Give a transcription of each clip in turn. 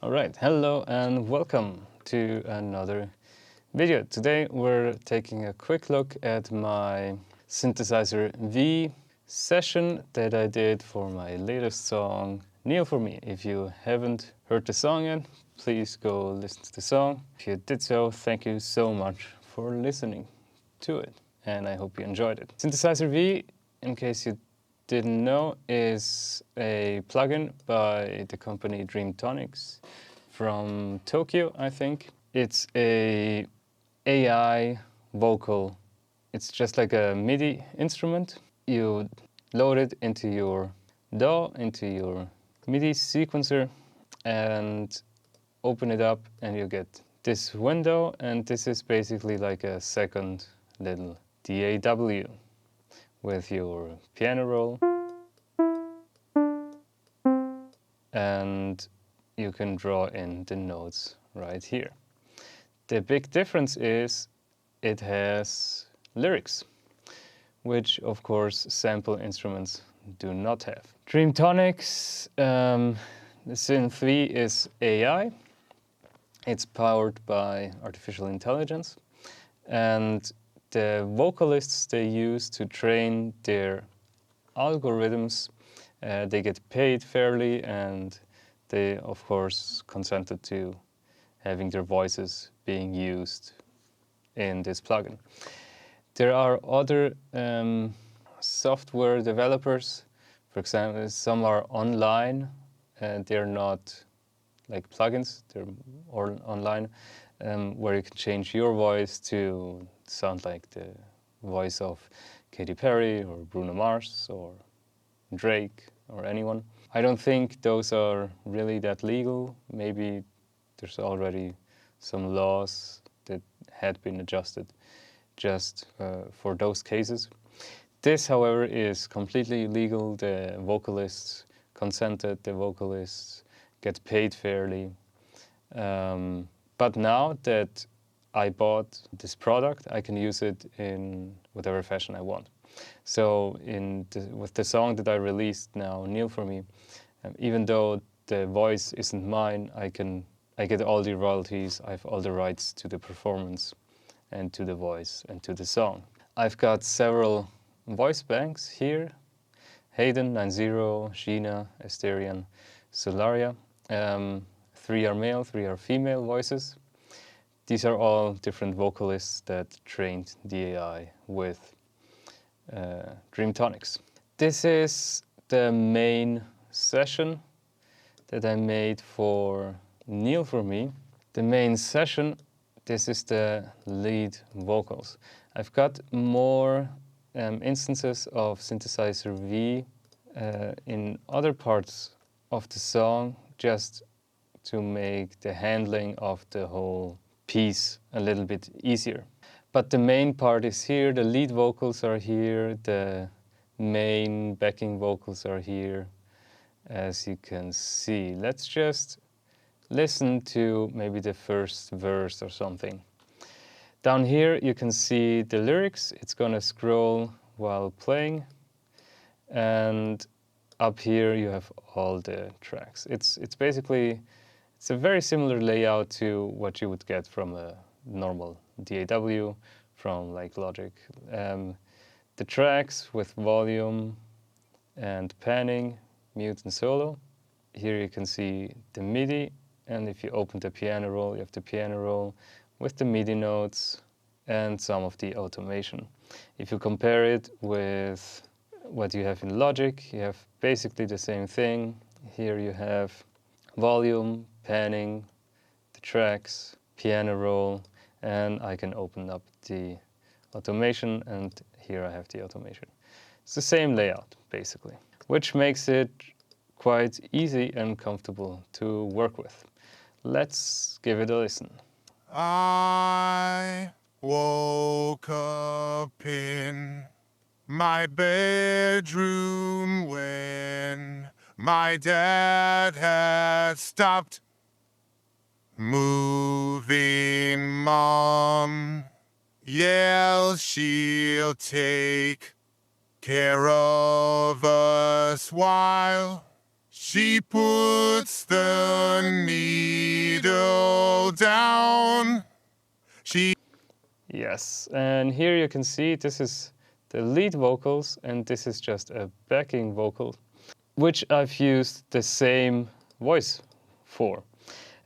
Alright, hello and welcome to another video. Today we're taking a quick look at my Synthesizer V session that I did for my latest song, Kneel For Me. If you haven't heard the song yet, please go listen to the song. If you did so, thank you so much for listening to it, and I hope you enjoyed it. Synthesizer V, in case you didn't know, is a plugin by the company Dreamtonics from Tokyo, I think. It's a AI vocal. It's just like a MIDI instrument. You load it into your DAW, into your MIDI sequencer, and open it up, and you get this window, and this is basically like a second little DAW with your piano roll, and you can draw in the notes right here. The big difference is it has lyrics, which of course sample instruments do not have. Dreamtonics, the Synth V is AI. It's powered by artificial intelligence, and the vocalists they use to train their algorithms, they get paid fairly, and they of course consented to having their voices being used in this plugin. There are other software developers. For example, some are online, and they're not like plugins, they're online, where you can change your voice to sound like the voice of Katy Perry or Bruno Mars or Drake or anyone. I don't think those are really that legal. Maybe there's already some laws that had been adjusted just for those cases. This, however, is completely legal. The vocalists consented, the vocalists get paid fairly. But now that I bought this product, I can use it in whatever fashion I want. So with the song that I released now, Kneel For Me, even though the voice isn't mine, I get all the royalties, I have all the rights to the performance and to the voice and to the song. I've got several voice banks here: Hayden, 90, Sheena, Asterian, Solaria. 3 are male, 3 are female voices. These are all different vocalists that trained the AI with Dreamtonics. This is the main session that I made for Kneel For Me. The main session, this is the lead vocals. I've got more instances of Synthesizer V in other parts of the song, just to make the handling of the whole piece a little bit easier. But the main part is here, the lead vocals are here, the main backing vocals are here, as you can see. Let's just listen to maybe the first verse or something. Down here you can see the lyrics. It's gonna scroll while playing, and up here you have all the tracks. It's basically, it's a very similar layout to what you would get from a normal DAW from like Logic. The tracks with volume and panning, mute and solo. Here you can see the MIDI, and if you open the piano roll, you have the piano roll with the MIDI notes and some of the automation. If you compare it with what you have in Logic, you have basically the same thing. Here you have volume, panning, the tracks, piano roll, and I can open up the automation, and here I have the automation. It's the same layout, basically, which makes it quite easy and comfortable to work with. Let's give it a listen. I woke up in my bedroom when my dad had stopped moving. Mom yells she'll take care of us while she puts the needle middle down. She Yes, and here you can see this is the lead vocals and this is just a backing vocal, which I've used the same voice for.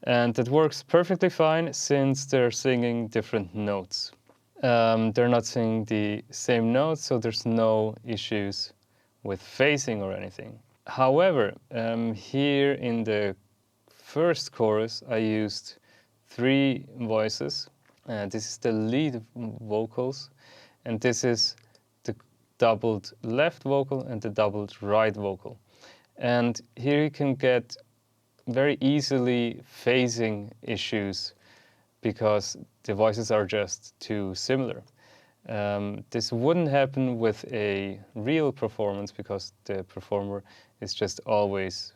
And it works perfectly fine since they're singing different notes. They're not singing the same notes, so there's no issues with phasing or anything. However, here in the first chorus, I used 3 voices. This is the lead vocals, and this is the doubled left vocal and the doubled right vocal. And here you can get very easily phasing issues because the voices are just too similar. This wouldn't happen with a real performance because the performer is just always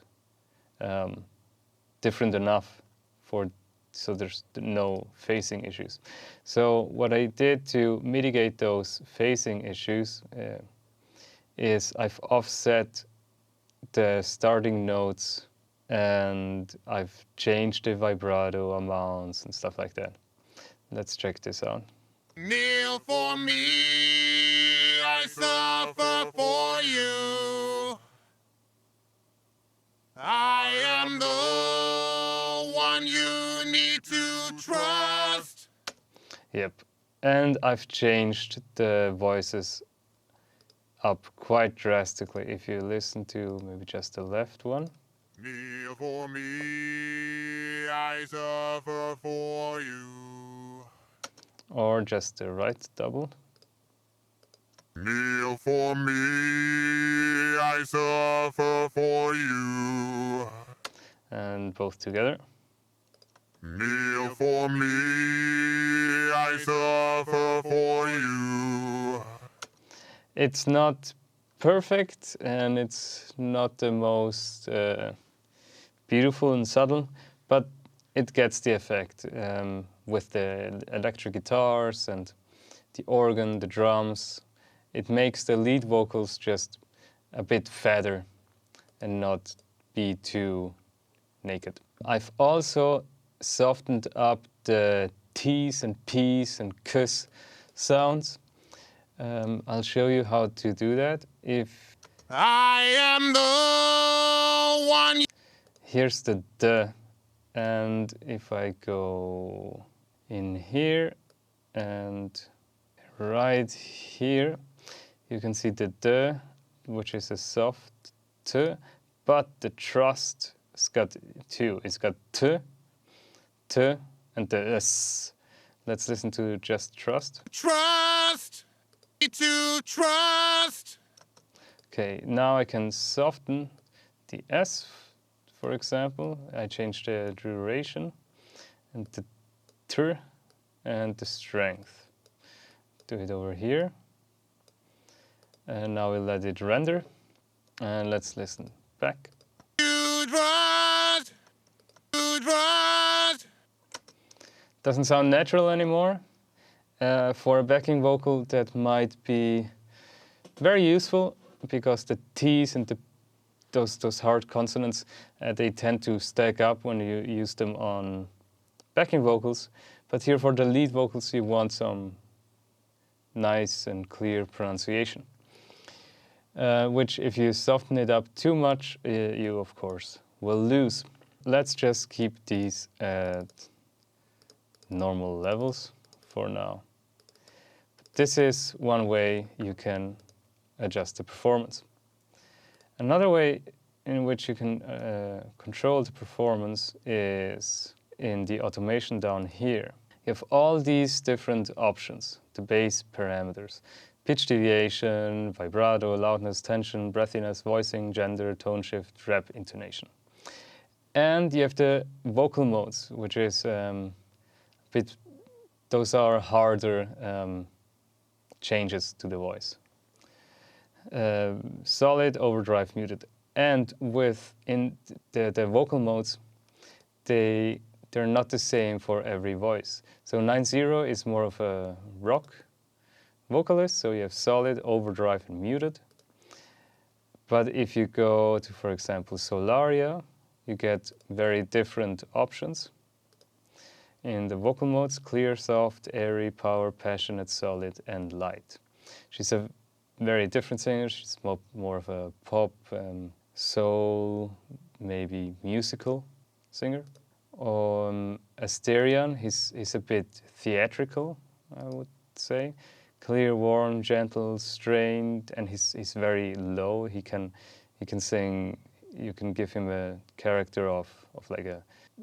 different enough so there's no phasing issues. So what I did to mitigate those phasing issues is I've offset the starting notes and I've changed the vibrato amounts and stuff like that. Let's check this out. kneel for me, I suffer for you. I am the one you need to trust. Yep. And I've changed the voices up quite drastically. If you listen to maybe just the left one. Kneel for me, I suffer for you. Or just the right double. Kneel for me, I suffer for you. And both together. Kneel for me, I suffer for you. It's not perfect and it's not the most beautiful and subtle, but it gets the effect with the electric guitars and the organ, the drums. It makes the lead vocals just a bit fatter and not be too naked. I've also softened up the T's and P's and K's sounds. I'll show you how to do that. If I am the one. here's the D, and if I go in here and right here, you can see the D, which is a soft T, but the trust has got 2. It's got T, T, and the S. Let's listen to just trust. Trust, to trust. Okay, now I can soften the S, for example. I change the duration and the T and the strength. Do it over here. And now we'll let it render. And let's listen back. To trust, to trust. Doesn't sound natural anymore. For a backing vocal, that might be very useful because the T's and those hard consonants, they tend to stack up when you use them on backing vocals. But here for the lead vocals, you want some nice and clear pronunciation. Which if you soften it up too much, you of course will lose. Let's just keep these at normal levels for now. This is one way you can adjust the performance. Another way in which you can control the performance is in the automation down here. You have all these different options, the bass parameters. Pitch deviation, vibrato, loudness, tension, breathiness, voicing, gender, tone shift, rep, intonation. And you have the vocal modes, which is those are harder changes to the voice. Solid, overdrive, muted. And within the vocal modes, they're not the same for every voice. So 9-0 is more of a rock vocalist, so you have solid, overdrive, and muted. But if you go to, for example, Solaria, you get very different options. in the vocal modes: clear, soft, airy, power, passionate, solid, and light. She's a very different singer. She's more of a pop, soul, maybe musical singer. On Asterion, he's a bit theatrical, I would say. Clear, warm, gentle, strained, and he's very low. He can sing. You can give him a character of like a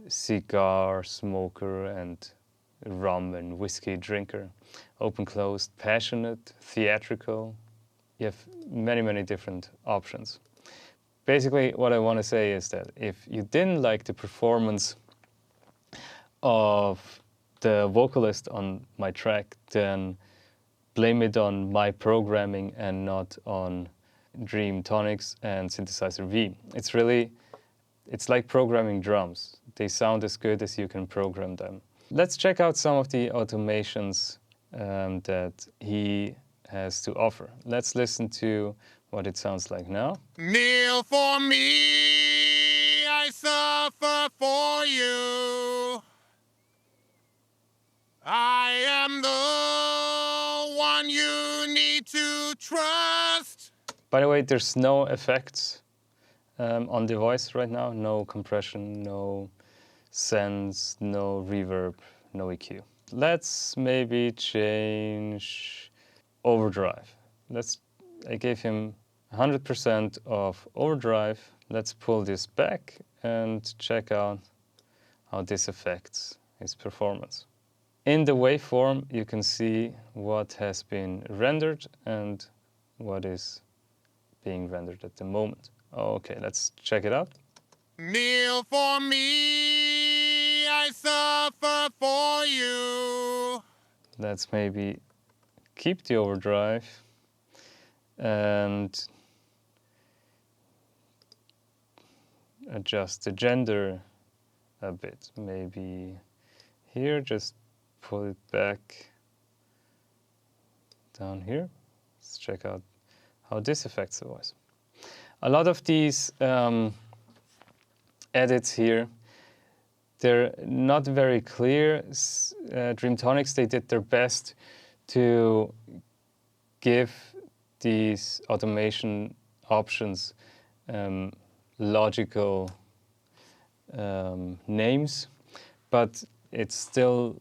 cigar smoker and rum and whiskey drinker. Open, closed, passionate, theatrical. You have many different options. Basically, what I want to say is that if you didn't like the performance of the vocalist on my track, then blame it on my programming and not on Dreamtonics and Synthesizer V. It's like programming drums. They sound as good as you can program them. Let's check out some of the automations that he has to offer. Let's listen to what it sounds like now. Kneel for me, I suffer for you. I am the one you need to trust. By the way, there's no effects on the voice right now. No compression, no sense, no reverb, no EQ. Let's maybe change overdrive. I gave him 100% of overdrive. Let's pull this back and check out how this affects his performance. In the waveform, you can see what has been rendered and what is being rendered at the moment. Okay, let's check it out. Kneel for me, I suffer for you. Let's maybe keep the overdrive and adjust the gender a bit. Maybe here, just pull it back down here. Let's check out how this affects the voice. A lot of these edits here, they're not very clear. Dreamtonics, they did their best to give these automation options logical names, but it's still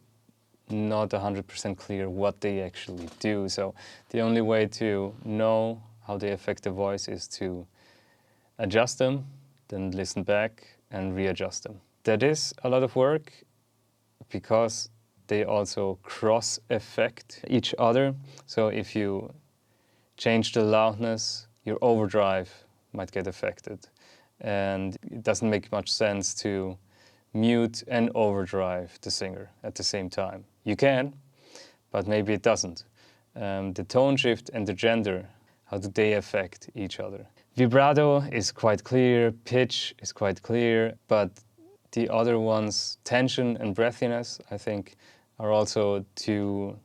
not 100% clear what they actually do. So the only way to know how they affect the voice is to adjust them, then listen back and readjust them. That is a lot of work because they also cross-affect each other. So if you change the loudness, your overdrive might get affected. And it doesn't make much sense to mute and overdrive the singer at the same time. You can, but maybe it doesn't. The tone shift and the gender, how do they affect each other? Vibrato is quite clear, pitch is quite clear, but the other ones, tension and breathiness, I think, are also two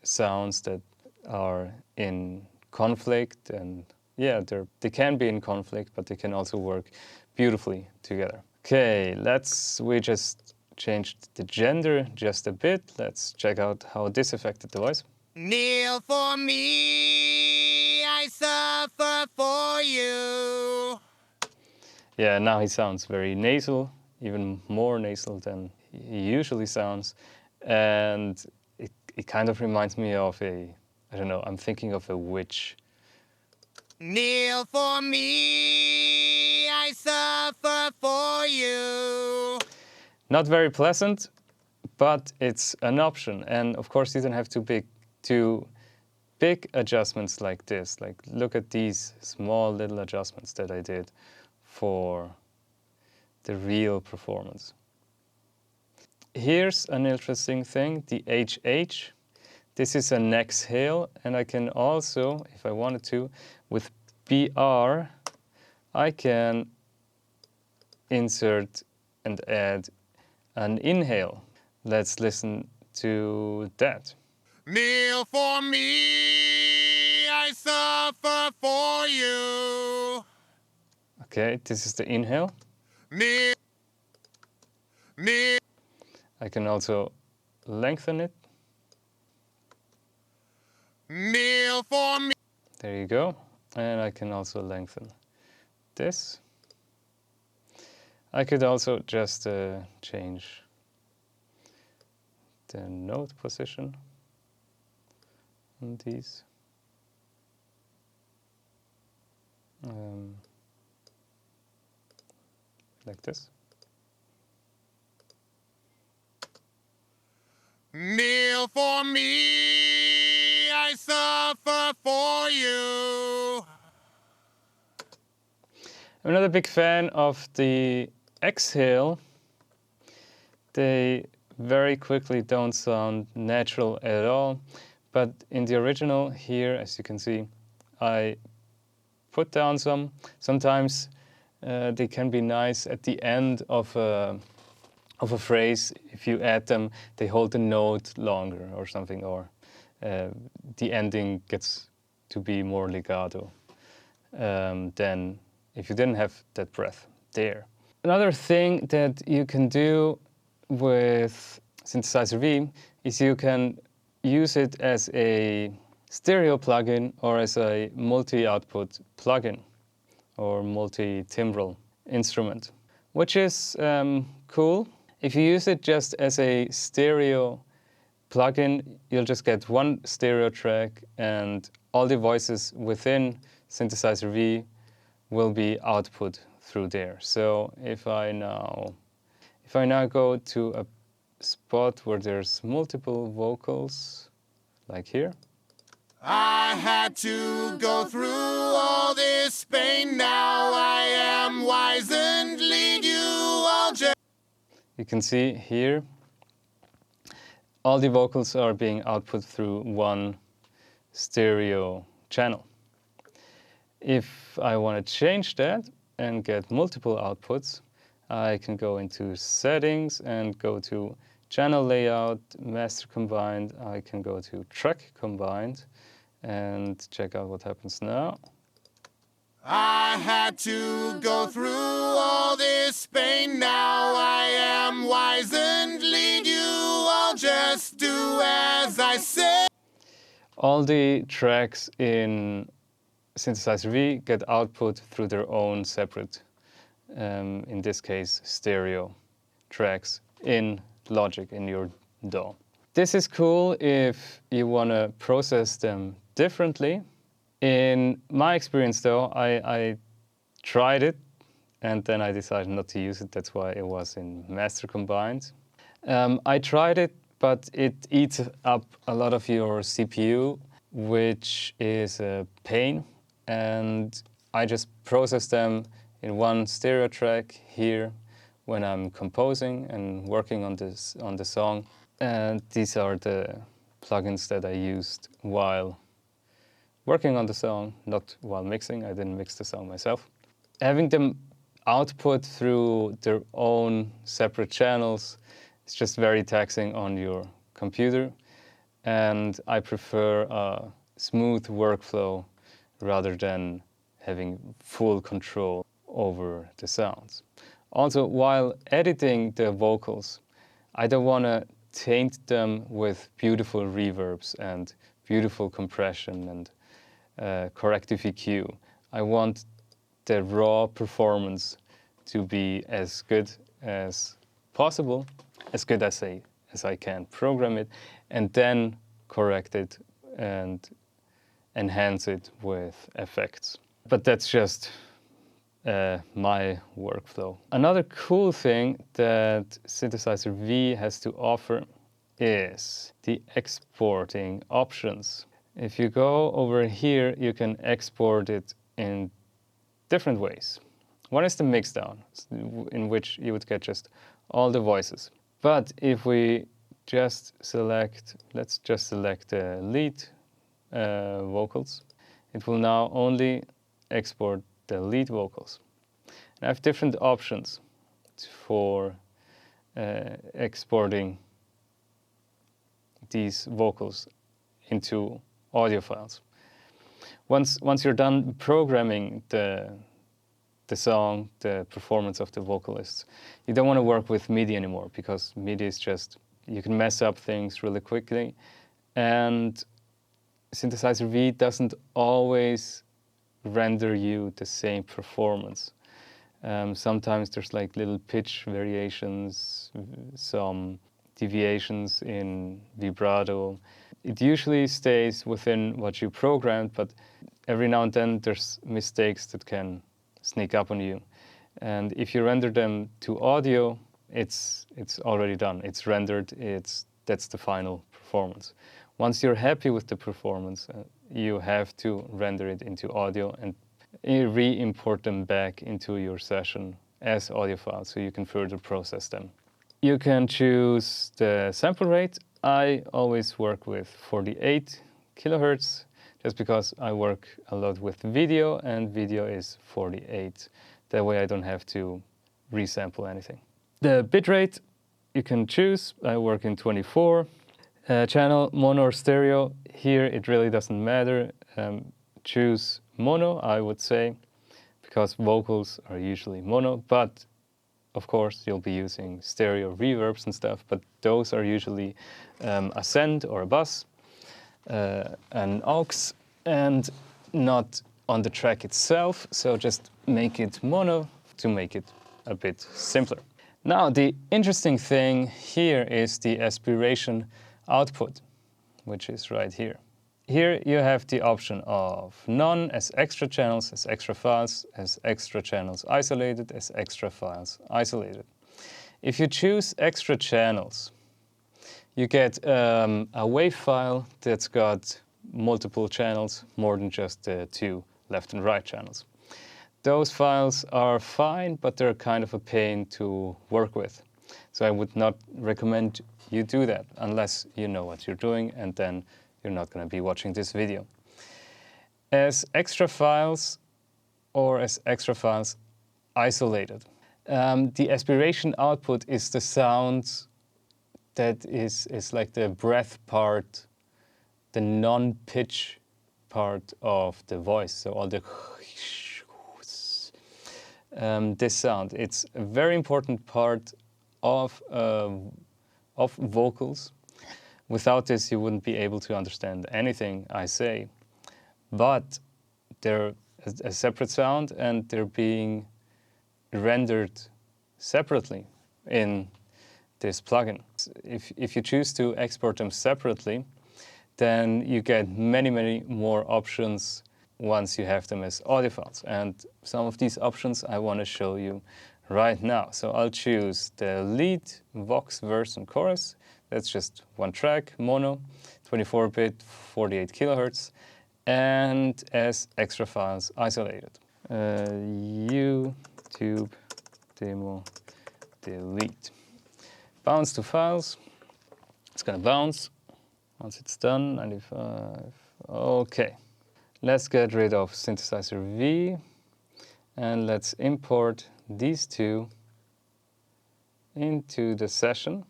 sounds that are in conflict. And yeah, they can be in conflict, but they can also work beautifully together. Okay, we just changed the gender just a bit. Let's check out how this affected the voice. Kneel for me, I suffer for you. Yeah, now he sounds very nasal, even more nasal than he usually sounds. And it kind of reminds me of I don't know, I'm thinking of a witch. Kneel for me, I suffer for you. Not very pleasant, but it's an option. And of course, you don't have to do big adjustments like this. Like, look at these small little adjustments that I did for the real performance. Here's an interesting thing, the HH. This is an exhale, and I can also, if I wanted to, with BR, I can insert and add an inhale. Let's listen to that. Kneel for me, I suffer for you. Okay, this is the inhale. Kneel. I can also lengthen it. Kneel for me. There you go. And I can also lengthen this. I could also just change the note position on these. Like this. Kneel for me, I suffer for you. I'm not a big fan of the exhale. They very quickly don't sound natural at all. But in the original here, as you can see, I put down some. Sometimes they can be nice at the end of a phrase. If you add them, they hold the note longer or something, or the ending gets to be more legato than if you didn't have that breath there. Another thing that you can do with Synthesizer V is you can use it as a stereo plugin or as a multi-output plugin or multi-timbral instrument, which is cool. If you use it just as a stereo plugin, you'll just get one stereo track and all the voices within Synthesizer V will be output through there. So if I now go to a spot where there's multiple vocals, like here. I had to go through all this pain. Now I am wise and lead you all. You can see here, all the vocals are being output through one stereo channel. If I want to change that and get multiple outputs, I can go into settings and go to channel layout, master combined. I can go to track combined and check out what happens now. I had to go through all this pain. Now I am wise and lead you all. Just do as I say. All the tracks in Synthesizer V get output through their own separate, in this case, stereo tracks in Logic, in your DAW. This is cool if you want to process them differently. In my experience, though, I tried it, and then I decided not to use it. That's why it was in Master Combined. I tried it, but it eats up a lot of your CPU, which is a pain. And I just process them in one stereo track here when I'm composing and working on the song. And these are the plugins that I used while working on the song, not while mixing. I didn't mix the song myself. Having them output through their own separate channels is just very taxing on your computer. And I prefer a smooth workflow rather than having full control over the sounds. Also, while editing the vocals, I don't want to taint them with beautiful reverbs and beautiful compression and corrective EQ. I want the raw performance to be as good as possible, as good as I can program it, and then correct it and enhance it with effects. But that's just my workflow. Another cool thing that Synthesizer V has to offer is the exporting options. If you go over here, you can export it in different ways. One is the mixdown, in which you would get just all the voices. But if we just select, let's just select the lead vocals, it will now only export the lead vocals. And I have different options for exporting these vocals into audio files. Once you're done programming the the song, the performance of the vocalists. You don't want to work with MIDI anymore, because MIDI is just, you can mess up things really quickly. And Synthesizer V doesn't always render you the same performance. Sometimes there's like little pitch variations, some deviations in vibrato. It usually stays within what you programmed, but every now and then there's mistakes that can sneak up on you. And if you render them to audio, it's already done. It's rendered, that's the final performance. Once you're happy with the performance, you have to render it into audio and re-import them back into your session as audio files so you can further process them. You can choose the sample rate. I always work with 48 kilohertz, just because I work a lot with video, and video is 48. That way I don't have to resample anything. The bitrate you can choose. I work in 24. Channel, mono or stereo. Here it really doesn't matter. Choose mono, I would say, because vocals are usually mono, but of course you'll be using stereo reverbs and stuff, but those are usually a send or a bus, an aux, and not on the track itself, so just make it mono to make it a bit simpler. Now the interesting thing here is the aspiration output, which is right here. Here you have the option of none as extra channels, as extra files, as extra channels isolated, as extra files isolated. If you choose extra channels, you get a WAV file that's got multiple channels, more than just the two left and right channels. Those files are fine, but they're kind of a pain to work with. So I would not recommend you do that unless you know what you're doing, and then you're not going to be watching this video. As extra files or as extra files isolated. The aspiration output is the sound that is like the breath part, the non-pitch part of the voice. So all the this sound. It's a very important part of vocals. Without this, you wouldn't be able to understand anything I say. But they're a separate sound, and they're being rendered separately in this plugin. If you choose to export them separately, then you get many, many more options once you have them as audio files. And some of these options I want to show you right now. So I'll choose the lead, vox, verse, and chorus. That's just one track, mono, 24-bit, 48 kilohertz, and as extra files isolated. YouTube demo delete. Bounce to files. It's gonna bounce. Once it's done, 95. Okay. Let's get rid of Synthesizer V, and let's import these two into the session.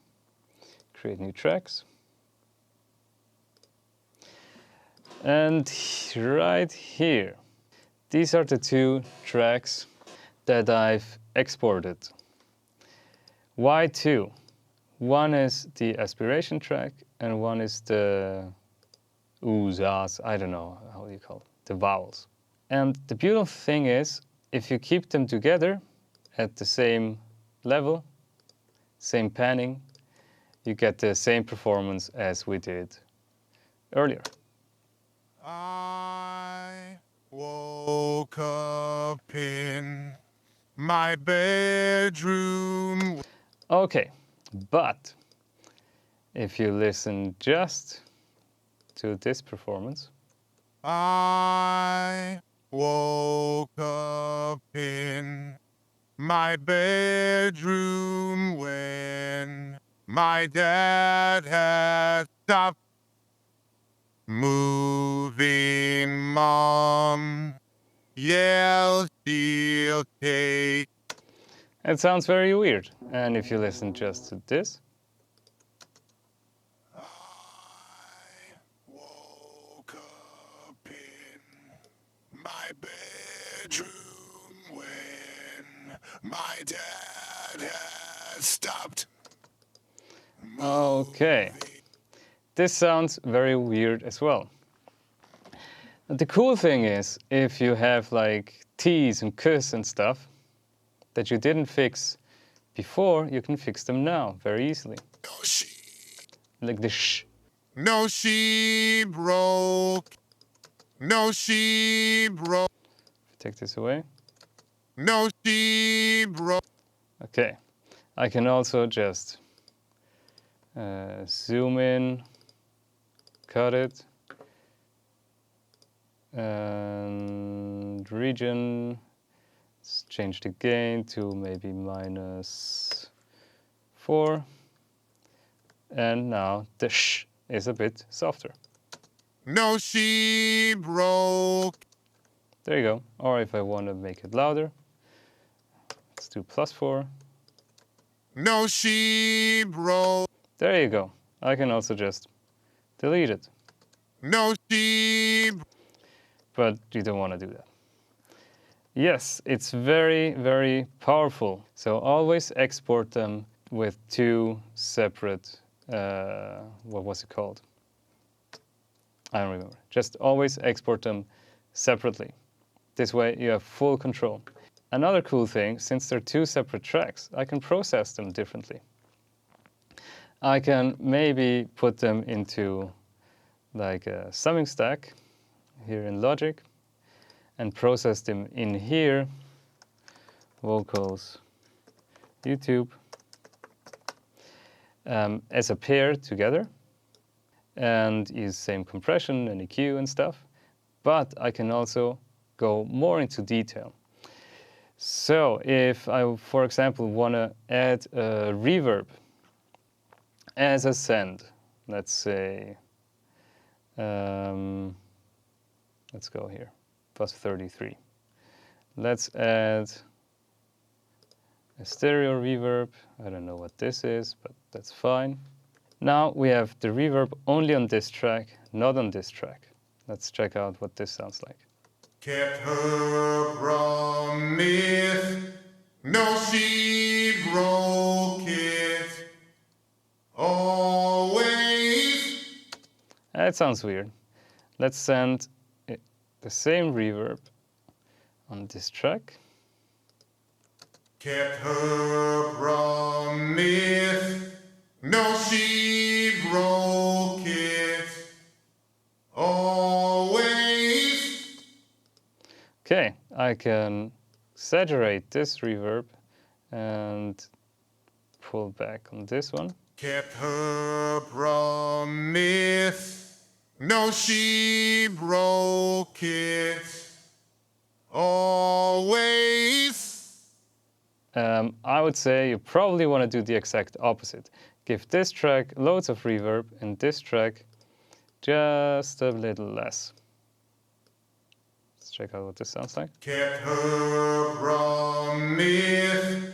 Create new tracks. And right here, these are the two tracks that I've exported. Why two? One is the aspiration track, and one is the oohs, ahs, I don't know how you call it, the vowels. And the beautiful thing is, if you keep them together at the same level, same panning, you get the same performance as we did earlier. I woke up in my bedroom. Okay, but if you listen just to this performance, I woke up in my bedroom when my dad had stopped moving. Mom yelled she'll take. it sounds very weird. And if you listen just to this, Woke up in my bedroom when My dad has stopped. Okay. This sounds very weird as well. The cool thing is, if you have like T's and K's and stuff that you didn't fix before, you can fix them now very easily. No, she. Like the sh. No, she broke. No, she broke. Take this away. No, she broke. Okay. I can also just zoom in, cut it, and region. Let's change the gain to maybe -4. And now the sh is a bit softer. No, she broke. There you go. Or if I want to make it louder, let's do +4. No, she broke. There you go. I can also just delete it. No, she. But you don't want to do that. Yes, it's very, very powerful. So always export them with 2 separate, what was it called? I don't remember. Just always export them separately. This way you have full control. Another cool thing, since they're 2 separate tracks, I can process them differently. I can maybe put them into like a summing stack here in Logic and process them in here, vocals, YouTube, as a pair together, and use same compression and EQ and stuff. But I can also go more into detail. So if I, for example, want to add a reverb as a send, let's say, let's go here, +33. Let's add a stereo reverb. I don't know what this is, but that's fine. Now we have the reverb only on this track, not on this track. Let's check out what this sounds like. Kept her promise. No, she broke it. Always. It sounds weird. Let's send the same reverb on this track. Kept her promise. No, she broke it. Always. Okay, I can saturate this reverb and pull back on this one. Kept her promise. No, she broke it. Always. I would say you probably want to do the exact opposite. Give this track loads of reverb and this track just a little less. Let's check out what this sounds like. Kept her promise.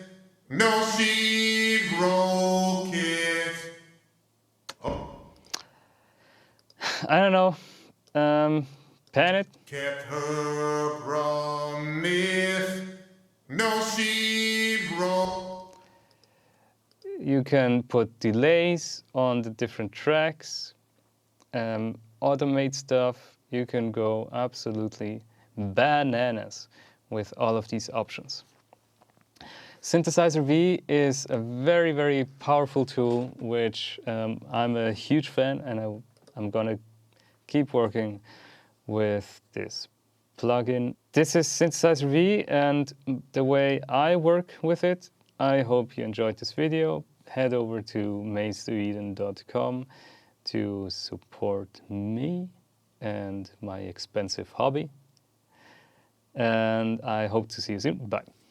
No, she broke it. Oh. I don't know. Pan it. Kept her promise. No, she broke. You can put delays on the different tracks, automate stuff. You can go absolutely bananas with all of these options. Synthesizer V is a very, very powerful tool, which I'm a huge fan, and I'm gonna keep working with this plugin. This is Synthesizer V, and the way I work with it. I hope you enjoyed this video. Head over to mazetoeden.com to support me and my expensive hobby. And I hope to see you soon. Bye.